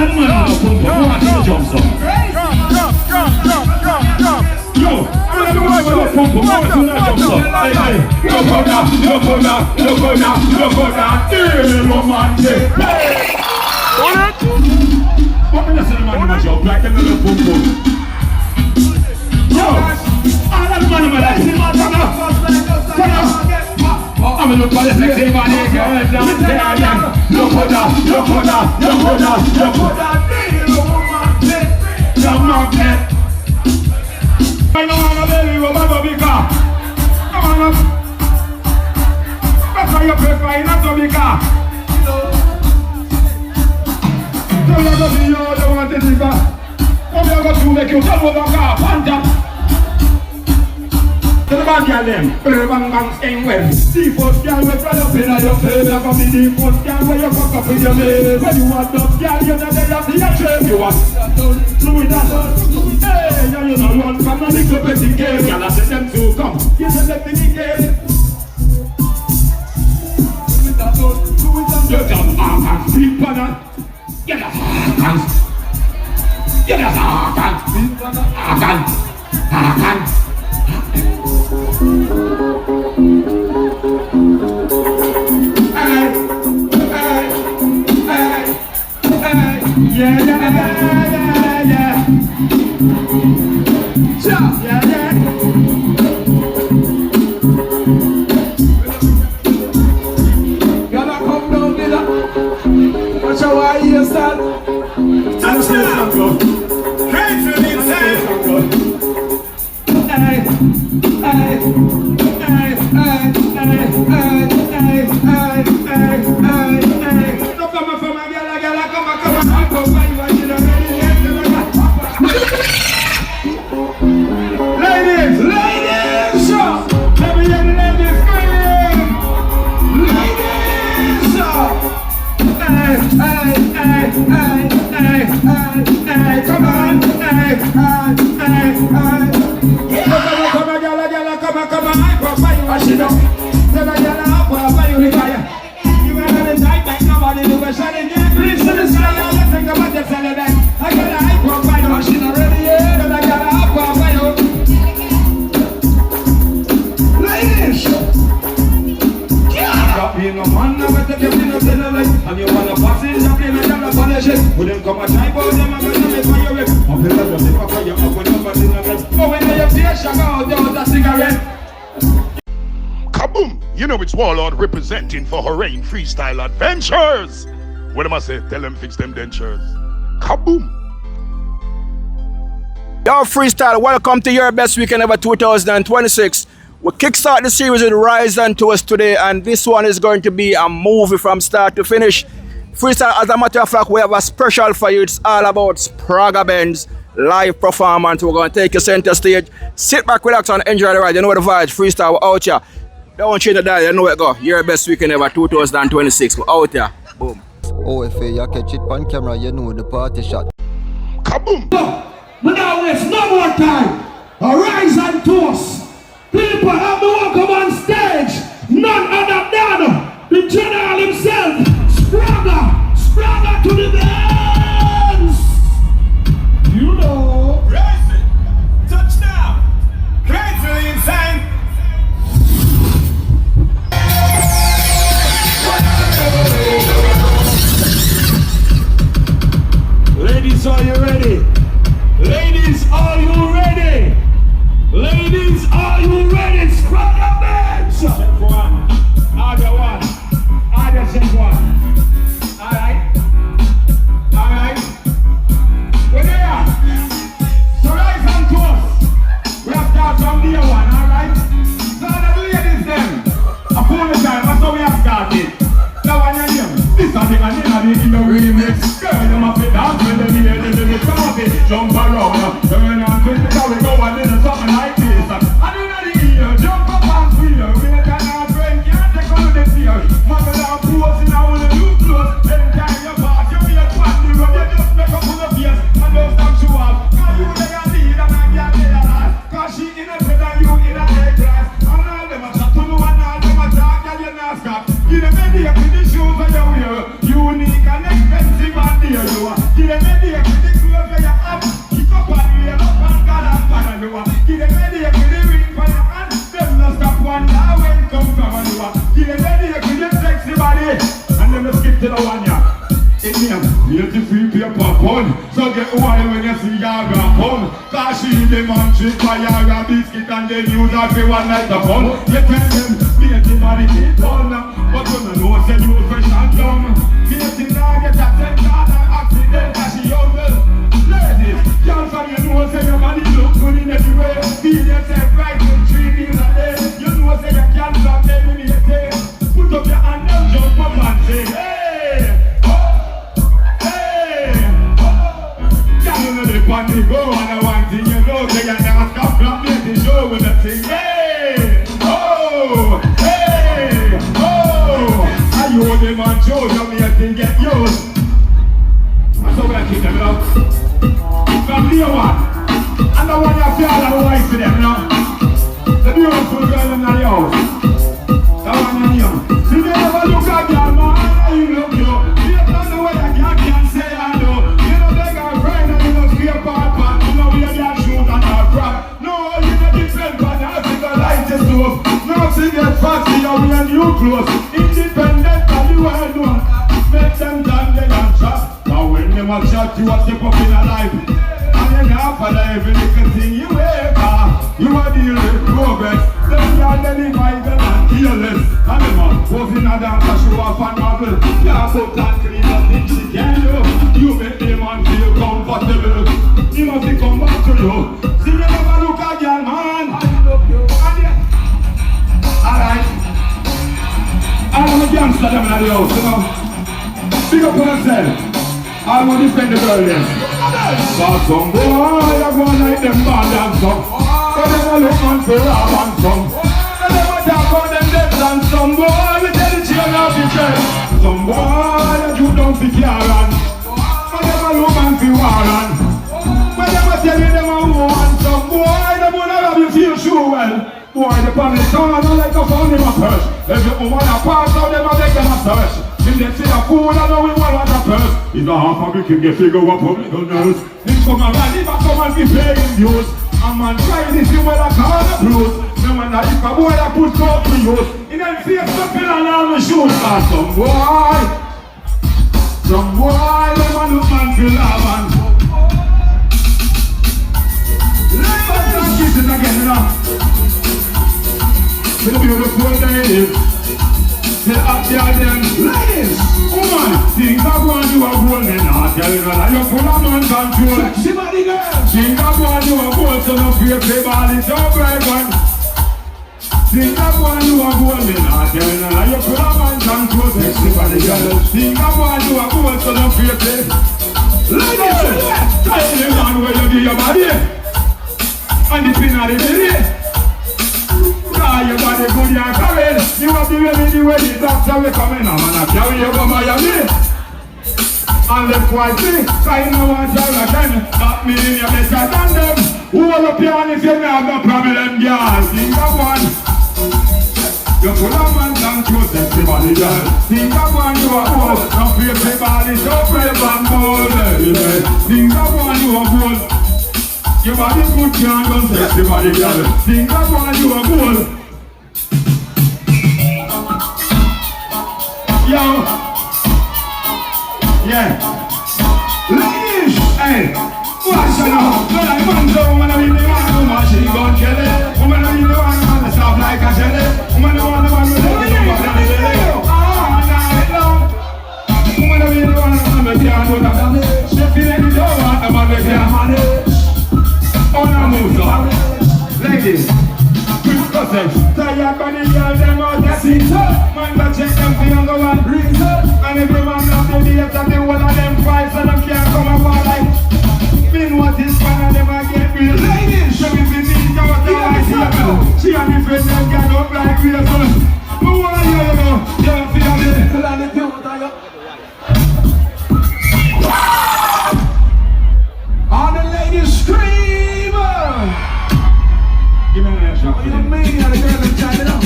that man on the pump up, watch the jumps up. Yo, I'm the one on the pump up, watch the jumps up. Hey, hey, look on that, look on that, look on that, look on that. Hey, romantic. Hey! What do you say the man on the jump like them little pump up? Yo, all that man on the like, see man, come on. I'm gonna look for the sexy body girl down there. Look for that, look for that, look for that, look for that. The magnet. I know I'm a baby, we're about to be car. Come on up. That's why you prefer not to be car. So you're going to be your other one to be car. Come you're going to make you come over car, panta. To the bad girl them, bang bang staying well. Seafood girl, we run up in your face. I come in the food girl, where you fuck up with your mate. When you want up girl, you know they have the shape. You want do it that. Hey, you know run from a little petty game. Girl, I say them to come. You say them to the game. Do it that, do it that. You jump off and sleep on that. Get a hand. Get a hand. Yeah. Gotta come down, nigga. Watch how I hear start. And stay from God. Crazy inside. It's Warlord representing for Oraine Freestyle Adventures. What am I say? Tell them fix them dentures. Kaboom! Yo, Freestyle, welcome to your best weekend ever 2026. We kickstart the series with Rise and Toast today, and this one is going to be a movie from start to finish. Freestyle, as a matter of fact, we have a special for you. It's all about Spragga Benz live performance. We're going to take you center stage. Sit back, relax, and enjoy the ride. You know the vibes. Freestyle, we're out here. Don't change the dial, you know where it go. Your best weekend ever 2026. We're out here. Boom. Oh, if you catch it on camera, you know the party shot. Kaboom! We don't waste no more time. Rise and Toast. People have to welcome on stage. None other than the general himself. Spragga to the dance. You know. Raise it. Touchdown. Crazy insane. Ladies, are you ready? Ladies, are you ready? Ladies, are you ready? Spragga Benz! Check one. Other one. Other check one. Alright. Alright. We're there. So Rise and Toast. We have started from day one, alright? So the ladies them. Upon the time, that's how we have started. Now one of them. This is the man in the remix. Girl, them up and dance with them here. They come up and jump around. Turn on twist it how we go a little something like this. And in the ear, jump up and squeal. We can have friend, can't take on the fear. Mother now pose in our new clothes. Anytime you pass, you be a twat. You just make up for the face. And don't stop show up. Cause you lay a lead and I can't lay a last. Cause she in a bed and you in a high class. And all them a chat to know and all them a talk. Girl, you not stop. Give them a day for the shoes that you wear. Unique and expensive and dear you are. Give them It name, here's the free paper pun. So get wild when you see Yaga pun. Cause she the man trick by Yaga biscuit and then use her for one night the fun. You tell them, make the money keep on. But when I know say you fresh and dumb, make the dog get a $10 accident as she young. Ladies, y'all from you know say your money look good in every way. Feel yourself right in 3 meals a day. You know say you can't stop every day. Put up your hand and jump up and say, hey! On the go and the one thing you know, say you never stop from the show with the thing. Hey, oh, hey, oh. I you the man show you me a thing get yours. So we keep them up. From the one, and the one you feel the wife for them now. The beautiful girl in the house. The one in you. See you never look at your man, and you look you. You don't know what I can say I know. You know they got friend and you know be a part. You know we are your shoes and our crap. No, you know different but now see the light is low. Now see get fancy and we are new clothes. Independent and you are known. Make them down there and trap. Now when them a chat you a step up in a life. And then after every little thing you ever. You are dealing with progress. Then you are delivered and fearless. And the man was in a dance and show off and marvel. Yeah, put and clean the things she can do. You make the man feel comfortable. He must be come back to you. See you never look at girl, man. I love you. Alright. I'm a gangster them in the house, you know. Big up on yourself. I'm gonna defend the girl then. Cause some boy, I'm gonna like them bad and some. But them a look man for rob and some. But them a talk about them dead and some boy, we tell the children of the church. Some boy, you don't be caring. But them a look man for war and. But them a tell you them a want some boy, them wanna have you feel sure well. Boy, the panic corner like a phone in a purse. Every woman a pass out, them a make them a search. If they see a fool, I know we want a purse. If the half of it can get figure up public nose. If come around, if I come and be paying dues. A man try this, you will a call the blues. No man that if a boy that put out to use. In them face something and all the shoes. Cause some boy, them a look man feel love and. Let's start kissing again, you know. The beautiful ladies, the up there them ladies, woman, things are going to a golden heart, tell you that you're full of man control. Sexy body girl, things are going to a gold, so no fear, play ball, it's your break. Things are going to a golden heart, tell you that you're full of man control. Sexy body girl, things are going to a gold, so no fear, play. Ladies, tell the man where you give your body, and the pin of the belly. You got the good you're coming. You have to ready the way the doctor will come in. I'm gonna carry you to Miami. And left quite free. Cause you know what I'm saying. That meaning you're better than them. Who will up here and if you have no problem, girl. Think of one. You're full of man and true sexy body, girl. Think of one, you are old. Now feel the body so brave and bold. Think of one, you are bold. Your body good, can't go sexy body, girl. Think of one, you are bold. Yo, yeah, ladies, hey, watch it now. When I man down, when I be the one, machine gun kill it. When I be the one, man, stop like a jelly. When I want the one, with the one, all night long. When I be the one, man, we can't do that. She feel any door, the man, we can't manage. On a move, so, ladies. Tired body girl, them out the seat. Man, that check them for younger one reason. And every man of the day that the whole of them fight, so them can't come apart like. Been what is fun and them a get real. Ladies, she will be neat, you what the light here. She and the friend them get up like real son. But what are you know? You feel me? Pull on the two, all the ladies scream. Give me an extra. What do you mean? You're the girl that's trying it out.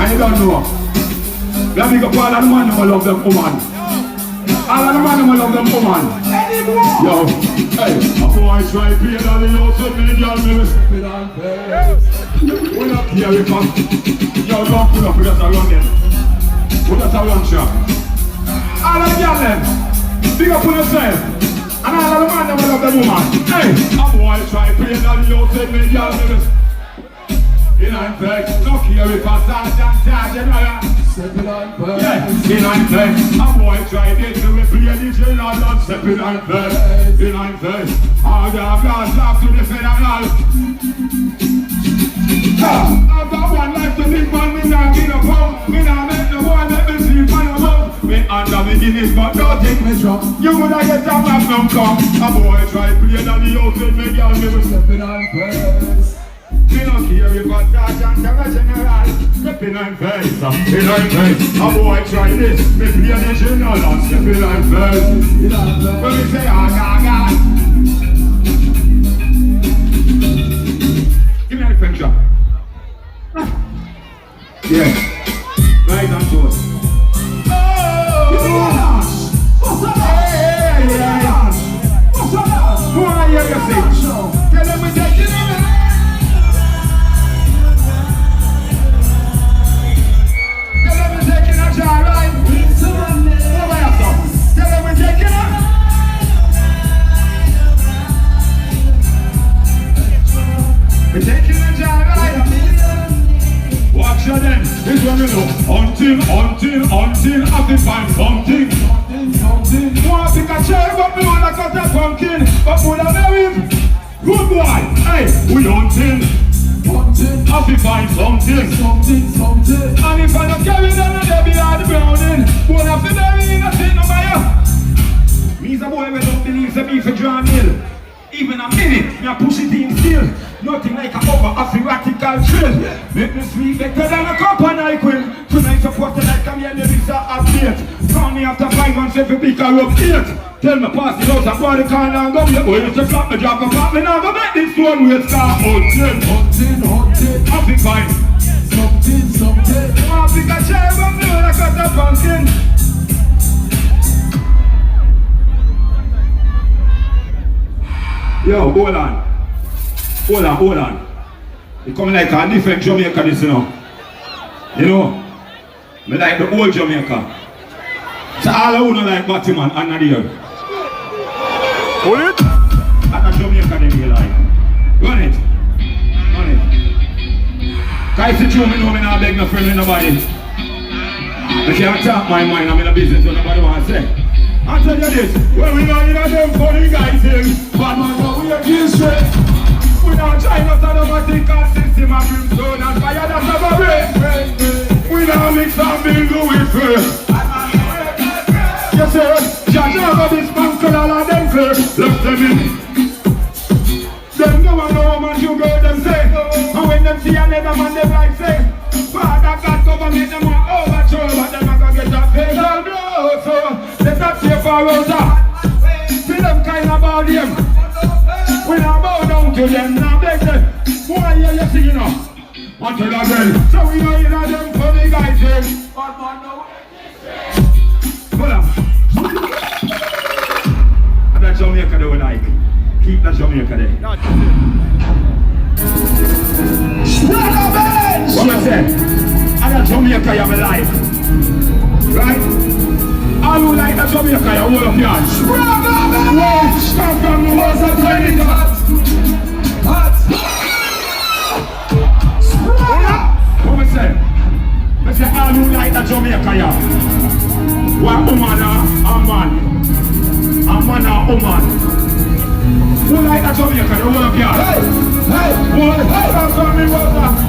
I don't know. Let me go for all of the man who love them woman. All of the man who love them woman. Anymore. Yo, hey, a boy try to pay all the house with me, girl, me spit on face. We're not here, we come. Yo, don't pull up, we just a run them. We just a run shop. All of y'all them. Big up on yourself. And all of the man that will love the woman. Hey, I'm going to try to play that you said me, y'all. In I'm back. No care if I start and charge you know. Stepping on back. Yeah, in I'm back. I'm going to try this to play the general. Not stepping on back. In I'm back. All the guys talk to the federal. I've got one life to live, man. Me not get a pound. Me not make no one let me sleep on a boat. Me under me Guinness, but don't take me drunk. You would have get a magnum come. A boy try play that the house with me, girl. Me was stepping on first. Me don't care if I start and tell a general. Stepping on first, stepping on first. A boy try this, me play the general. I'm stepping on first. When me say, ah, give me a French shot. Yeah. Right on toes. Oh! What's up? Hey! What's up? Who are you sing? Tell them we take it in. Tell them we taking a jar, right? Over here, son. Tell them we taking it. We taking a jar, right? Watch your them, this one you know. Until I can find something. Wanna pick a chair, but me wanna cut a pumpkin. But would I know him? Good boy, hey, we hunting. I can find something. And if I don't carry them, they'll be out the grounding. Would I be very innocent, no matter. Me's a boy, we don't believe the beef for John Hill. Even a minute, me a push it in still. Nothing like a over-radical thrill. Make me sweet better than a cup of NyQuil. Tonight supported like I'm here, the visa update. Call me after 5 months every week I up 8. Tell me pass it out and body corner and go here. Boy, it's a flop, me drop a pop. Me now go make this one with start hunting. Happy fine. Something. Wanna pick a chair, but me wanna cut a pumpkin. Yo, hold on. It coming like a different Jamaica this, you know. You know, me like the old Jamaica. So all of you don't like Batman and not here. Hold it. And a Jamaica them you like. Run it. Cause if you me know me not beg no friend with nobody. I can't talk my mind, I'm in a business what nobody wants to say. I tell you this, when we know you know them funny guys here, but we are kill straight. We don't try not to overthink our system of brimstone and fire that never rain. We don't mix and mingle with first. You say, judge over this man could all of them clear. Left them in. Them go and know man you go them say. And when them see another man them like say, Father God cover me them want overthrow, but them not gonna get a fatal blow. So let's not say for Rosa. See them kind of about them. We not bow down to them, now beg them. Why you see you know? Until again. So we know you know them for the guys here. Hold on. And that Jamaica they will like. Keep that Jamaica there. Spragga Benz! What I say? And that Jamaica you have a life. Right? All who like that Jamaica, you hold up your hands. Spragga Benz! Come from the walls of Jamaica. Hot! Spragga! What I say? I say all who like that Jamaica, you. What woman or man? A man or woman? Who like that Jamaica, you hold up your hands. Hey! Come from the walls of Jamaica.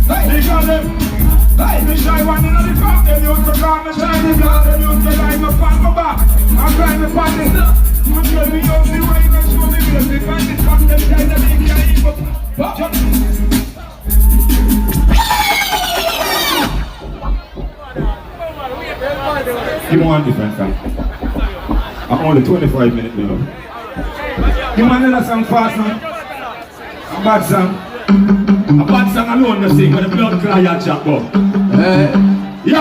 Hey, me shy one in the park, they used to call me shiny black, they used to line up on my back, and cry me panty. And tell me how me wine and show me music, and this one them tell them they can't even pop. You want different song? I'm only 25 minutes now. You want another song fast now? A bad song? A bad song alone to sing, but the blood cry your chat about. Yo,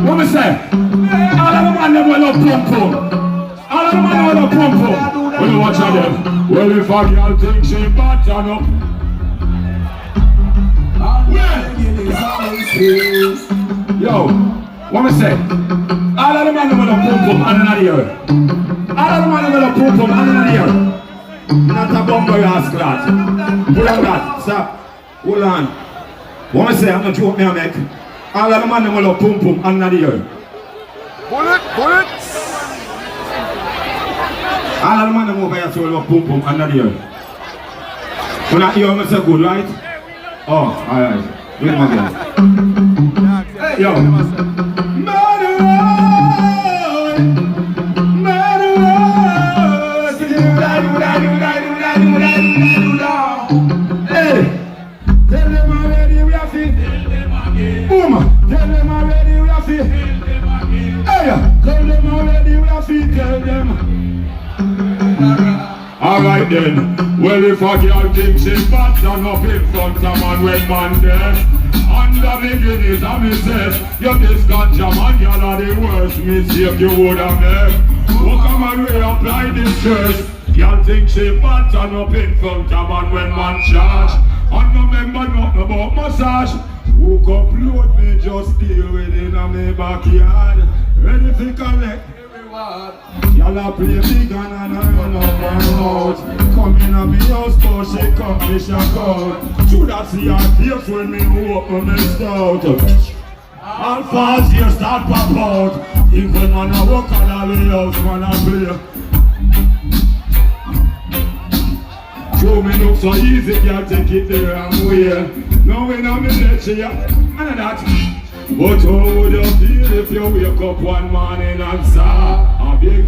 what me say? All of the man them will love pum-pum. All of the man will love pum-pum. When you watch them, well if a girl think she bad, turn up. Yo, what me say? All of the man with a pum pum and another year. All of the man with a pum pum and another year. Not a bumper ass class. Pull on that. Stop. Hold on. What I say, I'm not joking now, make. All of the man with a pum pum and another year. Bullet. All of the man over here with a pum pum and another year. When I hear me say good, right? Oh, alright. Wait a minute. Yo. Hey, tell them already we are fit. Boom, tell them already we are fit. Hey, tell them already we are fit. Tell them. Alright then. Well, if a girl thinks she's bad, turn up in front of man when man dead. Under me Guinness, I me say, you this ganja man, y'all are the worst mistake you would have made. Who come and reapply this curse? Y'all think she bad, turn up in front of man when man charge. And no remember nothing about massage. Who upload me, just deal with it in my backyard. Ready to collect. Y'all are play big and I run up and out. Come in at me house, but she come fish and out. Should I see her face when me open me stout. All fast here start pop out. Even man a walk on all the house, man a play. Show me look so easy, girl, take it there and wear. Now when I'm in the chair, none of that. But how would you feel if you wake up one morning and saw a big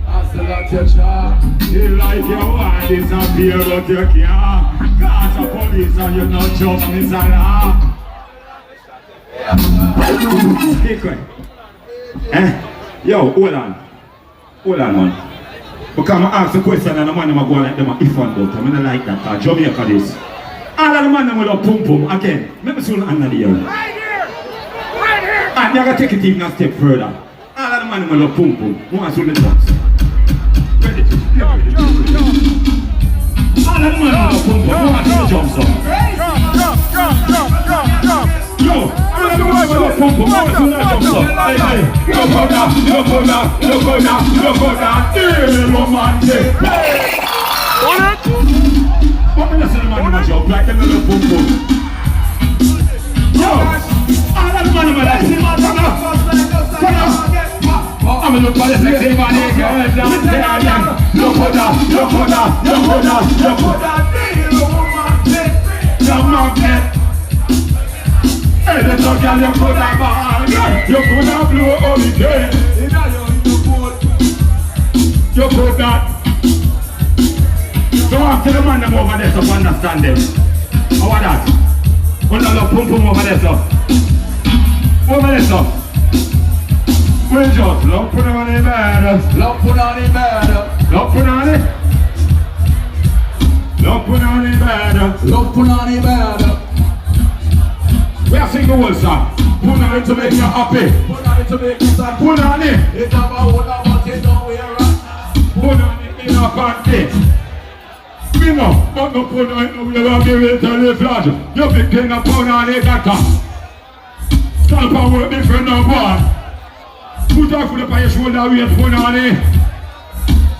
hustle at your job? Feel like your wife disappear but you can't. Cause the police and you're not just miserable. Stay quiet. Yo, hold on. Hold on, man. Because I ask the question and the man go like them if one but I don't like that. Cause Jamaica this. All of the man will have pum pum again. Let me see another year. I'm going to take it even a step further. All of the man will have pum pum. One to the box. Ready to jump. All of the man will have pum pum. One to the jump. Yo, all of the man will have pum pum. One to the jump. Hey, look on that. What will I say the man will jump like them little pum pum? Yo, all of the man will have pum pum. I'm gonna look for the sexy body girl down there. Look for that. The magnet. Hey, the dog girl, you could have ball. You could have blow hurricane. You could that. So after the man them over there, so understand them. How about that? One of the pum pum over there, so. Over there, so. We just love put on the bed. Love put on the bed. Love put on it. Love put on the bed. Love put on the bed. We are singing one song. Put on it to make you happy. Put on it to make you sad. Put on it. It's about what I want it don't wear it. Put on it in a panty. We know, but no put on it no way of give it to the flag. You big thing a put on it that come. Stamp and work different number one. Put your foot up on your shoulder, wait for Nani.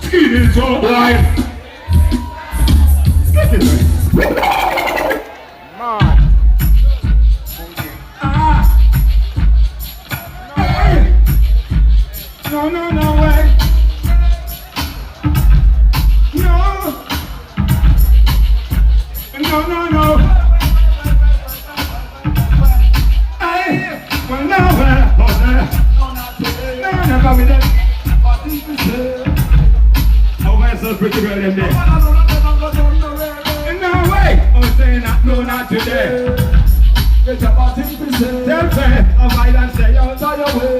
Skin it so wide. Get it right. Man. No way. No way. No. Hey, well, nowhere. Never with them. Oh, where's those pretty girl in there? No way! I'm saying that, no, not today. Get your body present. Tell me, I'll fight and say, you'll tie your way.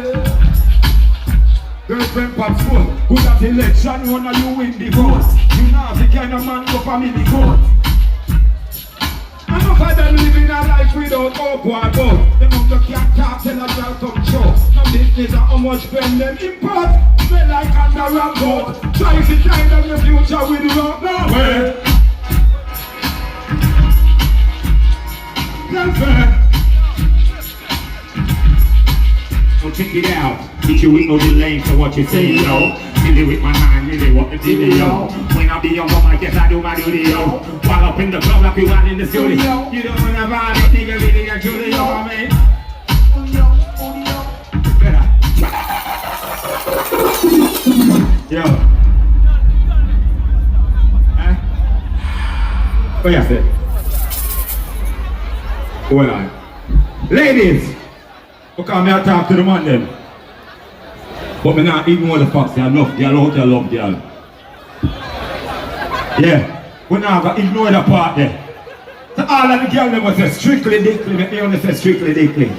Girlfriend pops full. Good at election, one of you win the vote. You know the kind of man go for me the court. Enough of them living a life without hope or doubt. Them up the can't talk till a girl come show. No business how much spend them import. Smell like under a boat. Try to find them the future with you don't know where. That's fair. So check it out. Hit you with no delay to what you say, yo. Really with my mind, really what the video. When I be on my mic, yes I do my duty, yo. While up in the club like we while in the studio. You don't wanna buy me, nigga, really a Julio, I mean. Yo. What you say? Hold on. Ladies, because me I talk to the man them. But me not ignore the facts, they love girl out there, love girl. Yeah, we now got ignore the part there. So all of the girls them say strictly dickly, make me only say strictly dickly.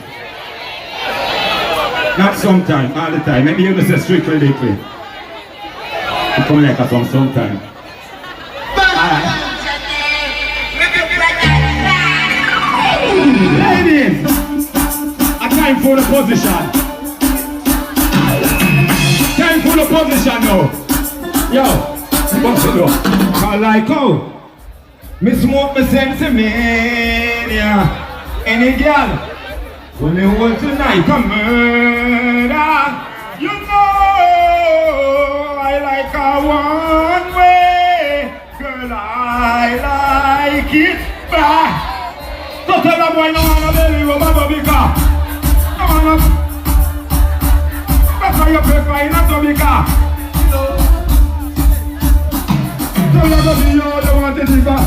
Not sometime, all the time, make me only say strictly dickly. You come like a song sometime. Alright. Ladies, a time for the position. Time for the position now. Yo, what's it do? I like how me smoke me sense me, yeah. Any girl when they want tonight come murder. You know I like a one way, girl. I like it back. So tell a boy no wanna belly rub a bobby-car. No wanna. That's why you prefer in a bobby-car. So you're gonna be all the one to do that.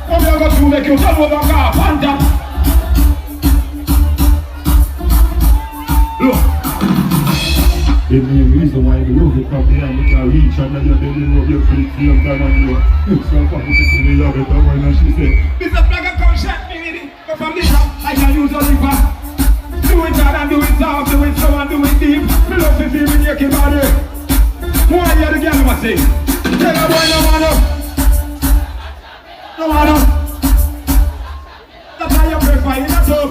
What you're gonna do make you turn over car, panda. Look. The main reason why you love it from there and you can reach and then you belly rub your feet same time and you it's so funny to me love it and she said Mr. Spragga come shot me with it. But from this up, I can use a liver. Do it hard and do it soft, do it slow and do it deep. Me love to feel me naked body. Why you the girl must sing? Tell a boy no man up. No man up. That's how you prefer in a tub.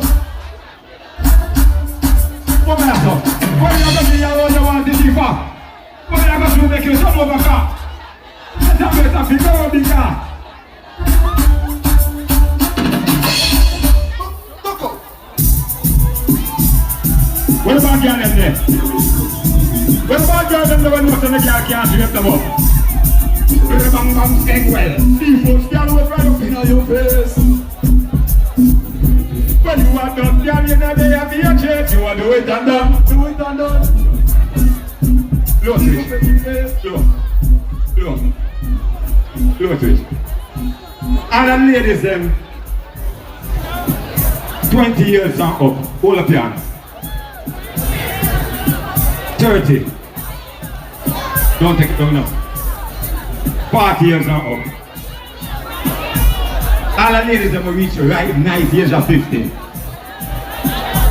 What man up? Why you gonna be all you want to live for? Why you gonna do make you turn over car? Let's have better figure out the car. What about girl them there? What about girl them there when most of the girl can't shape them up? Very bang bang staying well. Seafood girl will right up in your face. When you are done, girl, you know they have your chance. You want to do it and done. Do it and done. Look it. Look it. And the ladies them 20 years and up. Hold up your hands. 30. Don't take it down now. 40 years and up. All the ladies that will reach the right nice age of 50.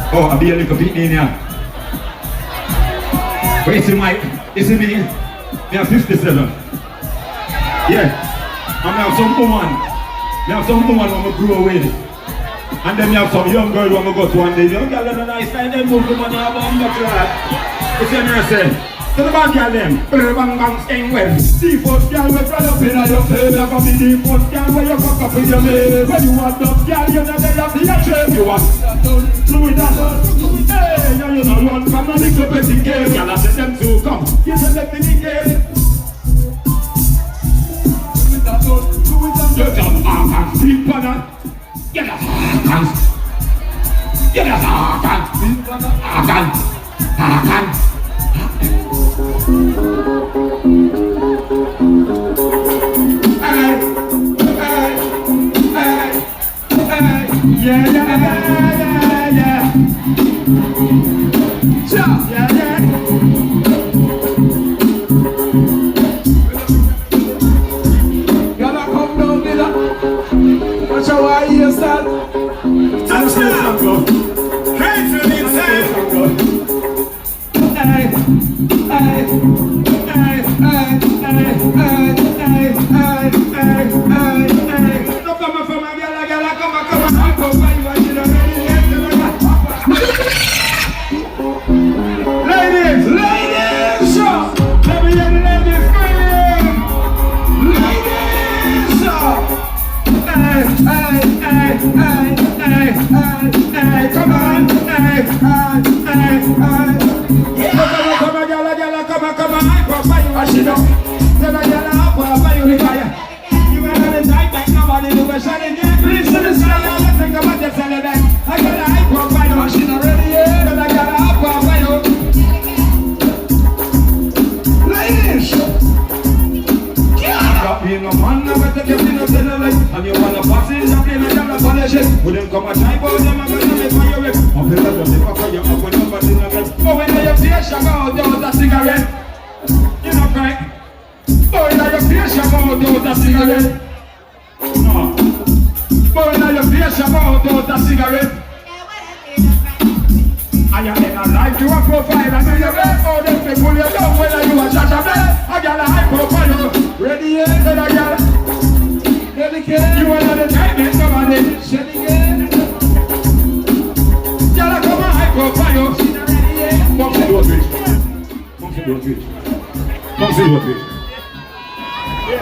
Oh, I'll be a little bit in here. But you see me, I'm 57. Yeah. And I have some woman. I have some woman who I grow with. And then you have some young girl who I go to one day. Young girl have a nice time, they move the money have a much right. You see me, I say, to the bad girl them, bang bang staying well. Seafood girl we brought up in your face. Like a mini food girl where you fuck up in your face. When you want up girl, you know they have the shape. You want do it that. Hey, you know run from a little petty game. Girl I say them to come, you say them in the game. Do it that. You jump off and sleep on that. Get us Hakan. Yeah. Yeah. high profile. And she don't. Tell a girl high profile. You ain't on the tight like nobody do a shot in there. Please to the sky, all the thing about the celebrate. I got a high profile. And she not ready yet. Tell a girl high profile. Ladies. Stop being a man, never take your thing up to the left. And you wanna pass it, stop being a girl and polish it. With them come a try, but them are gonna make fire with. I'm gonna let them take fire up with nobody in the bed. Oh, when you feel shag out, there was a cigarette. You know, right? Oh, when you feel shag out, there was a cigarette. No. Oh, when you feel shag out, there was a cigarette. And you're in a life, you a profile, and then you get all them people you know whether you a shot a bed. I got a high profile. Ready yet, then I got dedicate. You are the time, and somebody shed again. Y'all come on, high profile. Ready yet. Come to do it, bitch. Come to do it, bitch. Come to do it, bitch.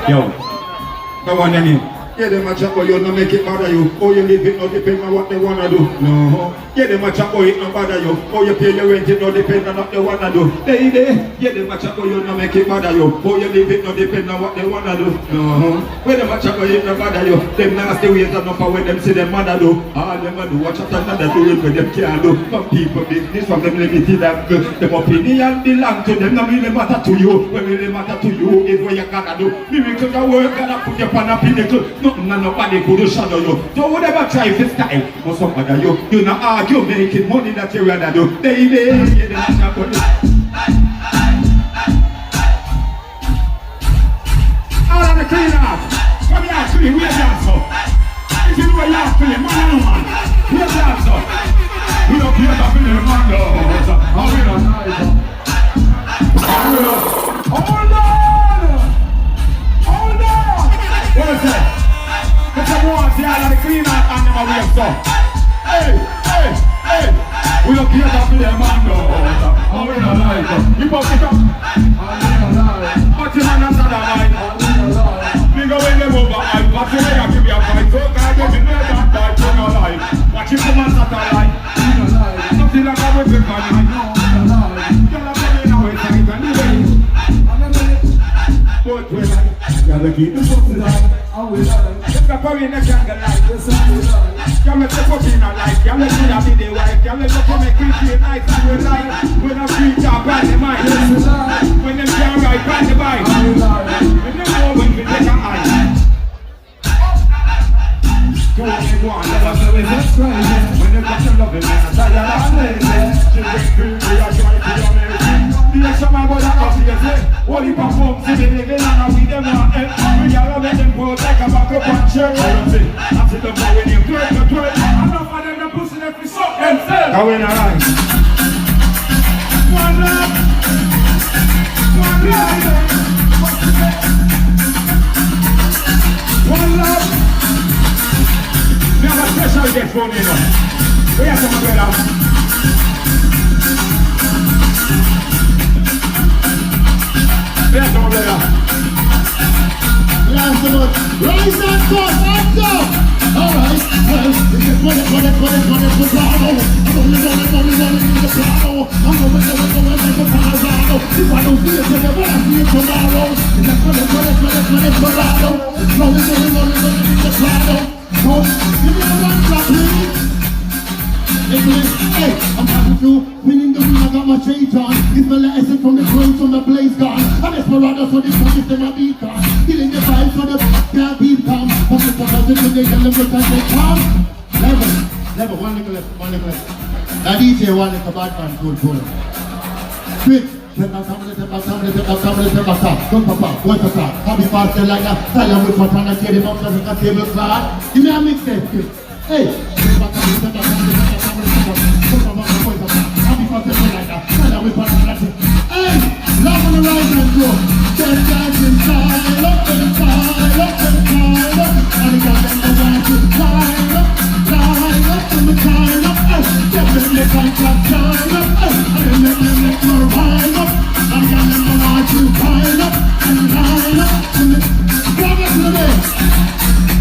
Yo, come on, Danny. Yeah, them a chat boy, you no make it bother you. Oh, you live it, no depend on what they wanna do. No. Yeah, them a chat boy, it no bother you. Oh, you pay your rent, it no depend on what they wanna do. Baby, yeah, them a chat boy, you no make it bother you. Oh, you live it, no depend on what they wanna do. No. When them a chat boy, it no bother you. Them nasty ways are not for when them see them mother do. All them a do, watch out another do it when them can't do. Some people business from them limited and good. Them opinion belong to them, no really matter to you. What really matter to you is what you gotta do. Miracles are work, gotta put you on a pinnacle. Nothing and nobody could shadow you. Don't ever try to style or some other you. You not argue making money that you rather do. Baby, you don't have to do. All of the clean up. Come here, clean. We're dancing. If you know you're clean, man and woman. We're dancing. We don't care about being a man, no. And we don't know. Hold on. Hold on. What is that? Let's go on, see all of the clean out and them away so. Hey, hey, hey. We don't care about the man, no. And we don't like it. You pop it up. And we don't like it. But you man answer that line. And we don't like it. We go in them over, I watch you there, give me a fight. So God, you know that fight, you don't like it. Watch you come and satellite. We don't like it. Nothing like a whipping man, I know. We don't like it. You're not coming out with tight and you wait. But we like it. You gotta keep the fucking light. And we like it. You're probably in a jungle life, yes, and we like it. You're not step up in a life, you're not gonna be the wife. You're not gonna make it feel nice and we like it. When a free top on the mind, yes, we like it. When them can't ride on the bike, and we like it. When them know when we take a hike. Go on, go on, let us know it's crazy. When they got your loving man, I tell you that's lazy. Children scream, we are trying to be amazing. The extra man goes out of here, holy perform, see the living and we them want it. We gotta let them go take a back up and check. I see them going in twerk to twerk. I know for them the pussy that we suck themselves. Go in alright. One love. One love. One love. We have a special guest for me now. We have some brother. We have some brother. Last of us, rise and go, let's go! Alright, well, we just put it, Bravo. I'm only in the Bravo. I'm going like a Colorado. If I don't see it today, but I see it tomorrow. We just put it, Bravo. Rolling in the Bravo. So, give me a one clap, please. Hey, I'm happy to winning the ring, I got my shades on. It's my lesson from the crows from the blaze gone. I'm Esperanto, so this one is my beat on. Killing the vibes so the can't beat calm. I'm just a thousand to they tell them what I say calm. Level, one nickel left. That DJ one is a bad man, good. Quick. Step back, don't papa, what's the car? I'll be faster like that. Tell with my tongue and tear them up like a table cloth. Give me a mixtape, quick. Hey, step back, I'll be faster like that. Tell with my tongue and tear. Hey, love on the rise and go. Just dancing, style up and style up. And we got them to dance and style up and style up. Step in the contract, style up. And then let me ride up. I got them to watch you pile up and line up. Grab it to the base.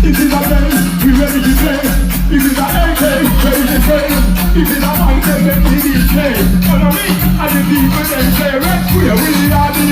If it's a base, we ready to play. If it's a AK, ready to play. If it's a mic, then we need to play. Follow me, and the people then say, we are the